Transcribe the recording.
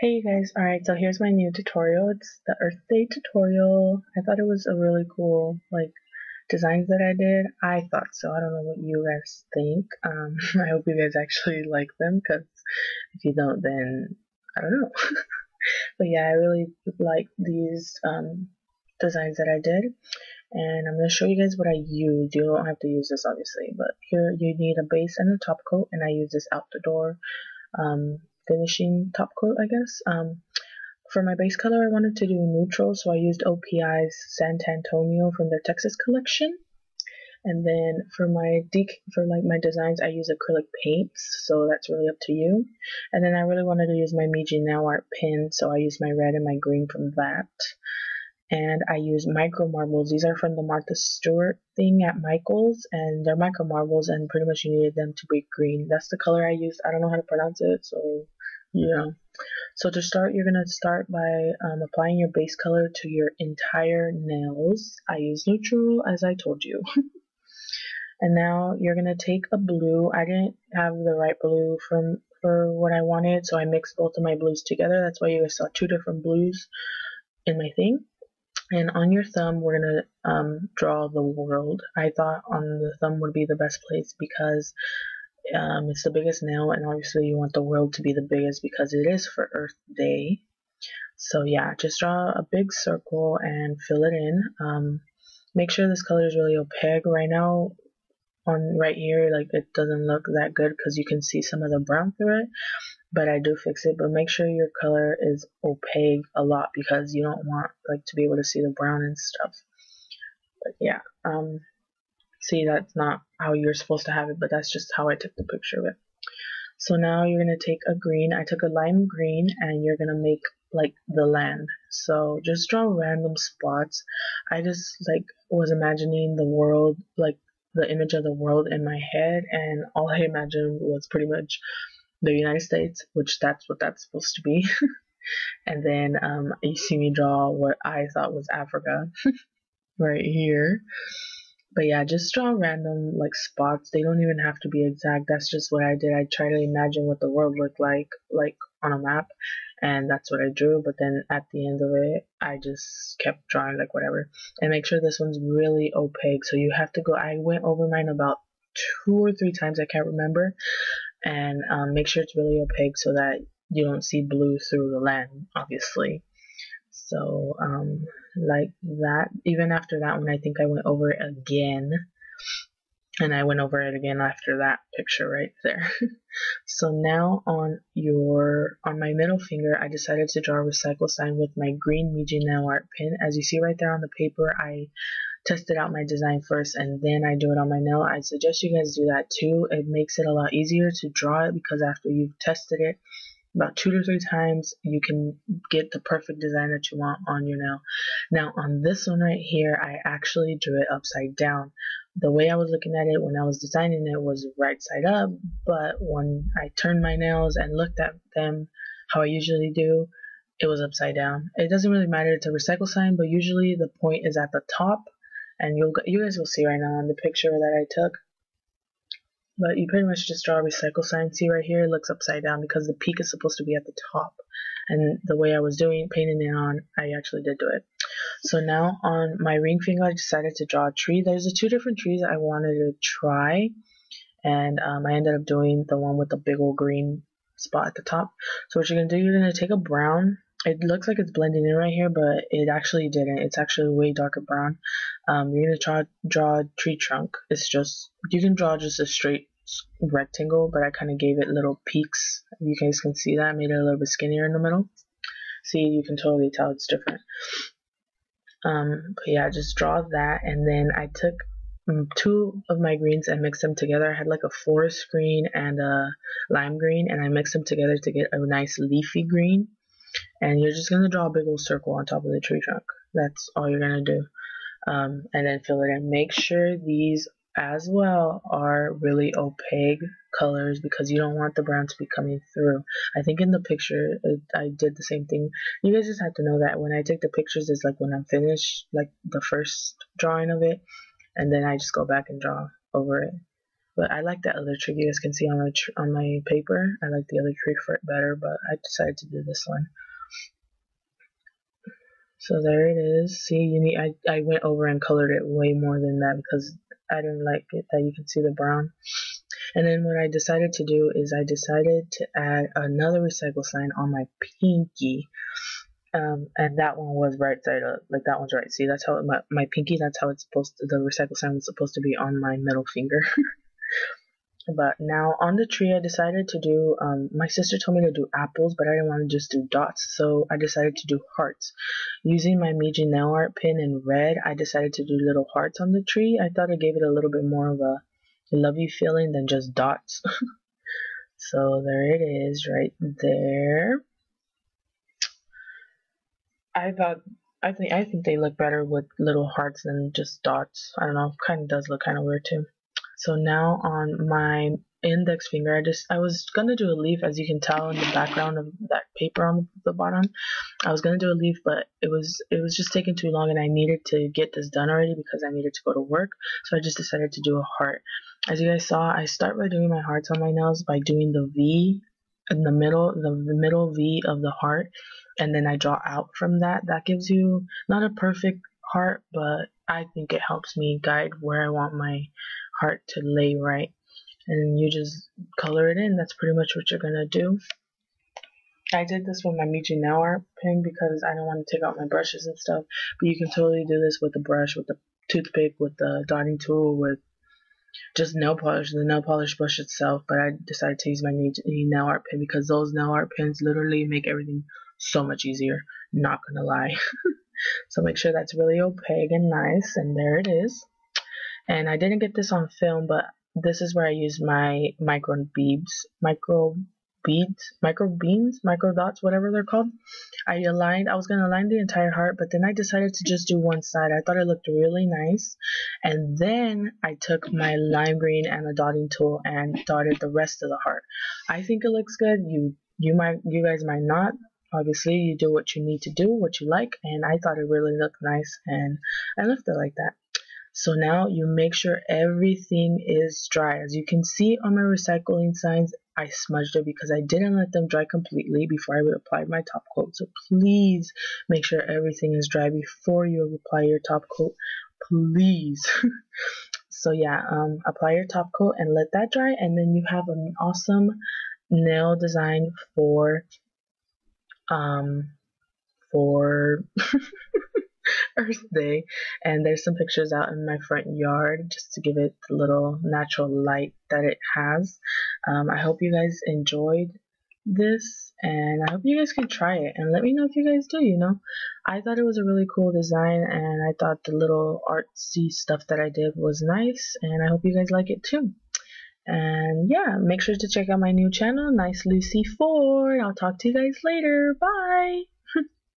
Hey you guys, alright, so here's my new tutorial. It's the Earth Day tutorial. I thought it was a really cool, designs that I did. I thought so. I don't know what you guys think. I hope you guys actually like them, because if you don't, then I don't know. But yeah, I really like these designs that I did. And I'm going to show you guys what I used. You don't have to use this, obviously, but here you need a base and a top coat, and I use this Out the Door finishing top coat, I guess. For my base color, I wanted to do neutral, so I used OPI's San Antonio from their Texas collection. And then for my designs, I use acrylic paints, so that's really up to you. And then I really wanted to use my Meiji Nail Art pin, so I used my red and my green from that. And I use micro marbles. These are from the Martha Stewart thing at Michael's, and they're micro marbles, and pretty much you needed them to be green. That's the color I used. I don't know how to pronounce it, so yeah. So to start, you're going to start by applying your base color to your entire nails. I use neutral, as I told you. And now you're going to take a blue. I didn't have the right blue for what I wanted, so I mixed both of my blues together. That's why you guys saw two different blues in my thing. And on your thumb, we're going to draw the world. I thought on the thumb would be the best place because it's the biggest nail, and obviously you want the world to be the biggest because it is for Earth Day. So yeah, just draw a big circle and fill it in. Make sure this color is really opaque. Right now, on right here, it doesn't look that good because you can see some of the brown through it, but I do fix it. But make sure your color is opaque a lot because you don't want to be able to see the brown and stuff. But yeah, see, that's not how you're supposed to have it, but that's just how I took the picture of it. So now you're going to take a green. I took a lime green, and you're going to make the land. So just draw random spots. I just was imagining the world, the image of the world in my head, and all I imagined was pretty much the United States, which that's what that's supposed to be. And then you see me draw what I thought was Africa right here. But yeah, just draw random spots. They don't even have to be exact. That's just what I did. I try to imagine what the world looked like on a map, and that's what I drew. But then at the end of it, I just kept drawing whatever. And make sure this one's really opaque. So you have to go. I went over mine about 2 or 3 times. I can't remember. And make sure it's really opaque so that you don't see blue through the land, obviously. So like that. Even after that one, I think I went over it again, and I went over it again after that picture right there. So now on my middle finger, I decided to draw a recycle sign with my green Meiji Nail Art pen. As you see right there on the paper, I tested out my design first and then I do it on my nail. I suggest you guys do that too. It makes it a lot easier to draw it because after you've tested it about 2 to 3 times, you can get the perfect design that you want on your nail. Now on this one right here, I actually drew it upside down. The way I was looking at it when I was designing it was right side up, but when I turned my nails and looked at them how I usually do, it was upside down. It doesn't really matter, it's a recycle sign, but usually the point is at the top, and you guys will see right now in the picture that I took. But you pretty much just draw a recycle sign. See right here, it looks upside down because the peak is supposed to be at the top. And the way I was painting it on, I actually did do it. So now on my ring finger, I decided to draw a tree. There's 2 different trees I wanted to try. And I ended up doing the one with the big old green spot at the top. So what you're going to do, you're going to take a brown. It looks like it's blending in right here, but it actually didn't. It's actually way darker brown. You're going to draw a tree trunk. It's just, you can draw just a straight rectangle, but I kind of gave it little peaks. You guys can see that. I made it a little bit skinnier in the middle. See, you can totally tell it's different. But yeah, just draw that, and then I took 2 of my greens and mixed them together. I had a forest green and a lime green, and I mixed them together to get a nice leafy green. And you're just going to draw a big old circle on top of the tree trunk. That's all you're going to do. And then fill it in. Make sure these as well are really opaque colors because you don't want the brown to be coming through. I think in the picture I did the same thing. You guys just have to know that when I take the pictures, it's when I'm finished, the first drawing of it, and then I just go back and draw over it. But I like that other trick you guys can see on my paper. I like the other trick for it better, but I decided to do this one. So there it is. See, I went over and colored it way more than that because I didn't like it that you can see the brown. And then what I decided to do is I decided to add another recycle sign on my pinky. And that one was right side up, like that one's right. See, that's how my pinky, that's how it's supposed to, the recycle sign was supposed to be on my middle finger. But now on the tree, I decided to do, my sister told me to do apples, but I didn't want to just do dots, so I decided to do hearts. Using my Meiji nail art pen in red, I decided to do little hearts on the tree. I thought it gave it a little bit more of a lovey feeling than just dots. So there it is right there. I think they look better with little hearts than just dots. I don't know, kind of does look kind of weird too. So now on my index finger, I was gonna do a leaf, as you can tell in the background of that paper on the bottom. I was gonna do a leaf, but it was just taking too long, and I needed to get this done already because I needed to go to work. So I just decided to do a heart. As you guys saw, I start by doing my hearts on my nails by doing the V in the middle V of the heart, and then I draw out from that. That gives you not a perfect heart, but I think it helps me guide where I want my heart to lay right. And you just color it in. That's pretty much what you're gonna do. I did this with my Meiji nail art pen because I don't want to take out my brushes and stuff, but you can totally do this with a brush, with the toothpick, with the dotting tool, with just nail polish, the nail polish brush itself. But I decided to use my Meiji nail art pen because those nail art pens literally make everything so much easier, not gonna lie. So make sure that's really opaque and nice, and there it is. And I didn't get this on film, but this is where I use my micro beans, micro dots, whatever they're called. I was gonna align the entire heart, but then I decided to just do one side. I thought it looked really nice. And then I took my lime green and a dotting tool and dotted the rest of the heart. I think it looks good. You guys might not. Obviously, you do what you need to do, what you like, and I thought it really looked nice, and I left it like that. So now you make sure everything is dry. As you can see on my recycling signs, I smudged it because I didn't let them dry completely before I applied my top coat. So please make sure everything is dry before you apply your top coat, please. So yeah, apply your top coat and let that dry, and then you have an awesome nail design for Earth Day. And there's some pictures out in my front yard just to give it the little natural light that it has. I hope you guys enjoyed this, and I hope you guys can try it and let me know if you guys do. I thought it was a really cool design, and I thought the little artsy stuff that I did was nice, and I hope you guys like it too. And yeah, make sure to check out my new channel, Nice Lucy 4. I'll talk to you guys later. Bye.